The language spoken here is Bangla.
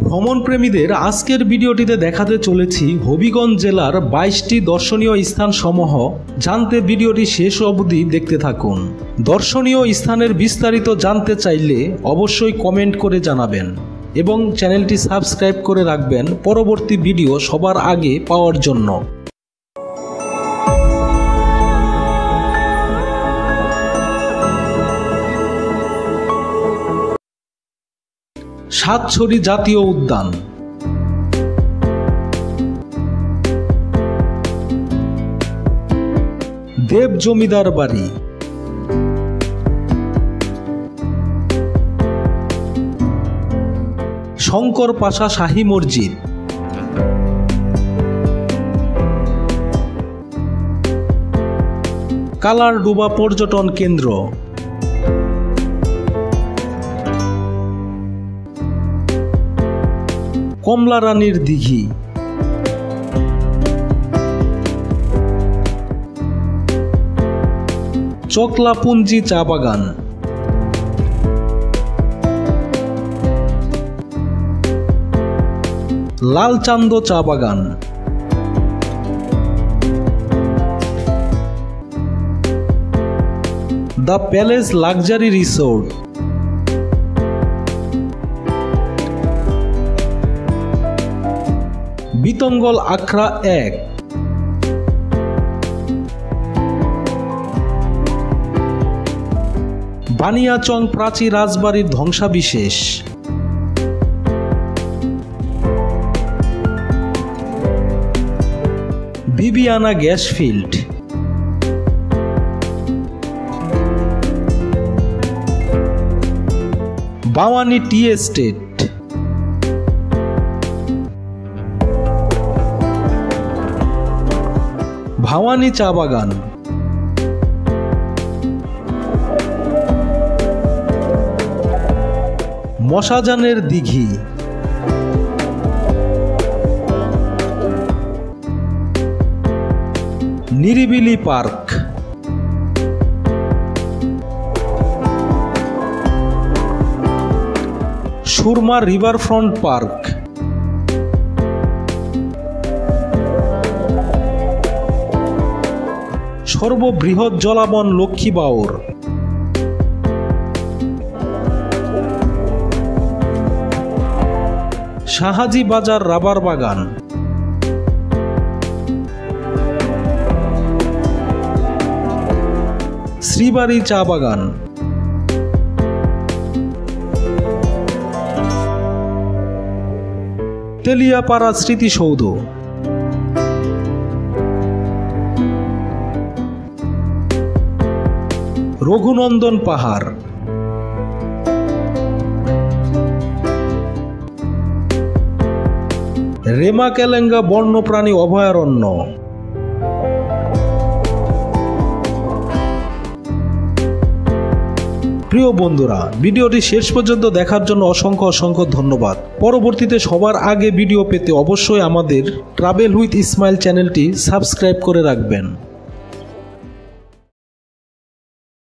ভ্রমণ প্রেমীদের আজকের ভিডিওটিতে দেখাতে চলেছি হবিগঞ্জ জেলার 22টি দর্শনীয় স্থানসমূহ। জানতে ভিডিওটি শেষ অবধি দেখতে থাকুন। দর্শনীয় স্থানের বিস্তারিত জানতে চাইলে অবশ্যই কমেন্ট করে জানাবেন এবং চ্যানেলটি সাবস্ক্রাইব করে রাখবেন পরবর্তী ভিডিও সবার আগে পাওয়ার জন্য। সাতছড়ি জাতীয় উদ্যান। দেব জমিদার বাড়ি। শঙ্কর পাশা শাহী মসজিদ। কালারডুবা পর্যটন কেন্দ্র। কমলা রানীর দিঘি। চকলাপুঞ্জি চা বাগান। লালচান্দ চা বাগান। The palace luxury resort. Bitangal আখড়া 1। বানিয়াচং প্রাচী রাজবাড়ির ধ্বংসাবিশেষ। Bibiyana gas field. Bawani tea estate. Bhawani চা বাগান। মশাজানের দিঘি। নিরিবিলি পার্ক। Surma riverfront park. সর্ববৃহৎ জলাবন লক্ষ্মী বাওর। শাহাজি বাজার রাবার বাগান। শ্রীবাড়ি চা বাগান। তেলিয়াপাড়া স্মৃতিসৌধ। রঘুনন্দন পাহাড়। রেমাকেলেঙ্গা বন্যপ্রাণী অভয়ারণ্য। প্রিয় বন্ধুরা, ভিডিওটি শেষ পর্যন্ত দেখার জন্য অসংখ্য ধন্যবাদ। পরবর্তীতে সবার আগে ভিডিও পেতে অবশ্যই আমাদের ট্রাভেল উইথ ইসমাইল চ্যানেলটি সাবস্ক্রাইব করে রাখবেন।